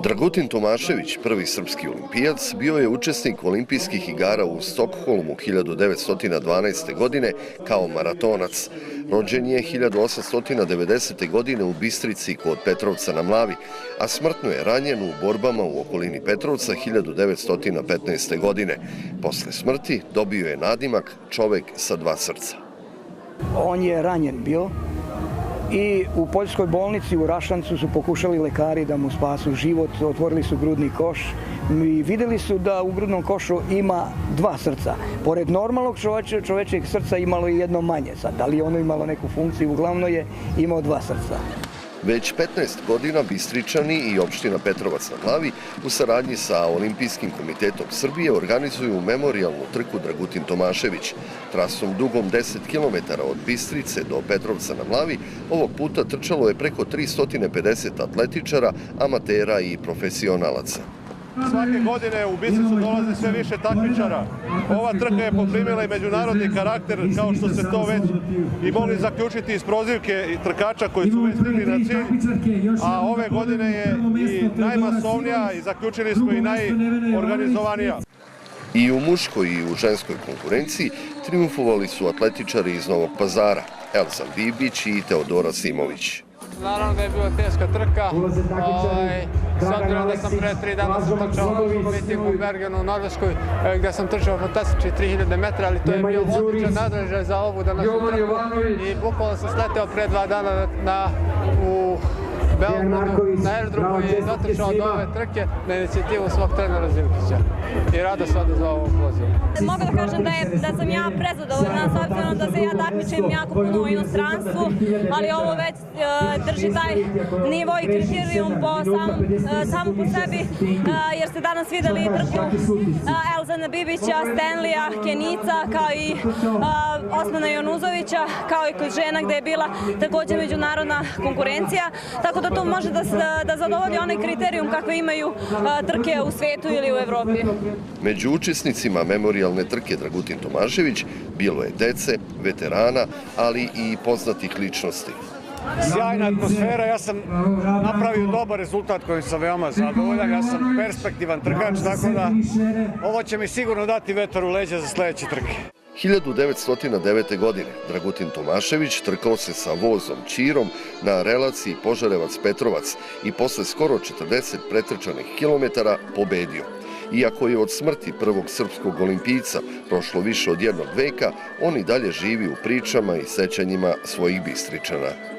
Dragutin Tomašević, prvi srpski olimpijac, bio je učesnik olimpijskih igara u Stokholmu 1912. godine kao maratonac. Rođen je 1890. godine u Bistrici kod Petrovca na Mlavi, a smrtno je ranjen u borbama u okolini Petrovca 1915. godine. Posle smrti dobio je nadimak čovek sa dva srca. On je ranjen bio i u poljskoj bolnici u Rašancu su pokušali lekari da mu spasu život, otvorili su grudni koš i videli su da u grudnom košu ima dva srca. Pored normalnog čovečijeg srca imalo je jedno manje. Sad, da li ono imalo neku funkciju, uglavnom je imao dva srca. Već 15 godina Bistričani i opština Petrovac na Mlavi u saradnji sa Olimpijskim komitetom Srbije organizuju memorijalnu trku Dragutin Tomašević. Trasom dugom 10 km od Bistrice do Petrovca na Mlavi ovog puta trčalo je preko 350 atletičara, amatera i profesionalaca. Svake godine u Bistricu dolaze sve više takmičara. Ova trka je poprimila i međunarodni karakter, kao što se to već i mogli zaključiti iz prozivke i trkača koji su već stigli na cilj. A ove godine je i najmasovnija i zaključili smo i najorganizovanija. I u muškoj i u ženskoj konkurenciji triumfovali su atletičari iz Novog Pazara, Elzan Bibić i Teodora Simović. Naravno da je bila teška trka, s obzirom da sam pre 3 dana trčao u Bergenu u Norveškoj, gde sam trčao fantastični 3000 metra, ali to je bio odličan nadrežaj za ovu današnju trku i bukvalno sam sleteo pre 2 dana u Beogradu na aerodromu i dotrčao do ove trke na inicijativu svog trenera Zivkića i rado se odazvao ovog poziva. Mogu da kažem da sam ja prezadovoljna s obzirom da se ja takmičim jako puno u inostranstvu, ali ovo već drži taj nivo i kriterijum samo po sebi, jer ste danas videli trku Elzana Bibića, Stenlija, Kenica, kao i Osmana Jonuzovića, kao i kod žena gde je bila također međunarodna konkurencija, tako da to može da zadovolji onaj kriterijum kakve imaju trke u svetu ili u Evropi. Među učesnicima memorijalne trke Dragutin Tomašević bilo je dece, veterana, ali i poznatih ličnosti. Sjajna atmosfera, ja sam napravio dobar rezultat kojim sam veoma zadovoljan, ja sam perspektivan trkač, tako da ovo će mi sigurno dati vetar u leđa za sledeće trke. 1909. godine Dragutin Tomašević trkao se sa vozom Ćirom na relaciji Požarevac-Petrovac i posle skoro 40 pretrčanih kilometara pobedio. Iako je od smrti prvog srpskog olimpijca prošlo više od jednog veka, on i dalje živi u pričama i sećanjima svojih Bistričana.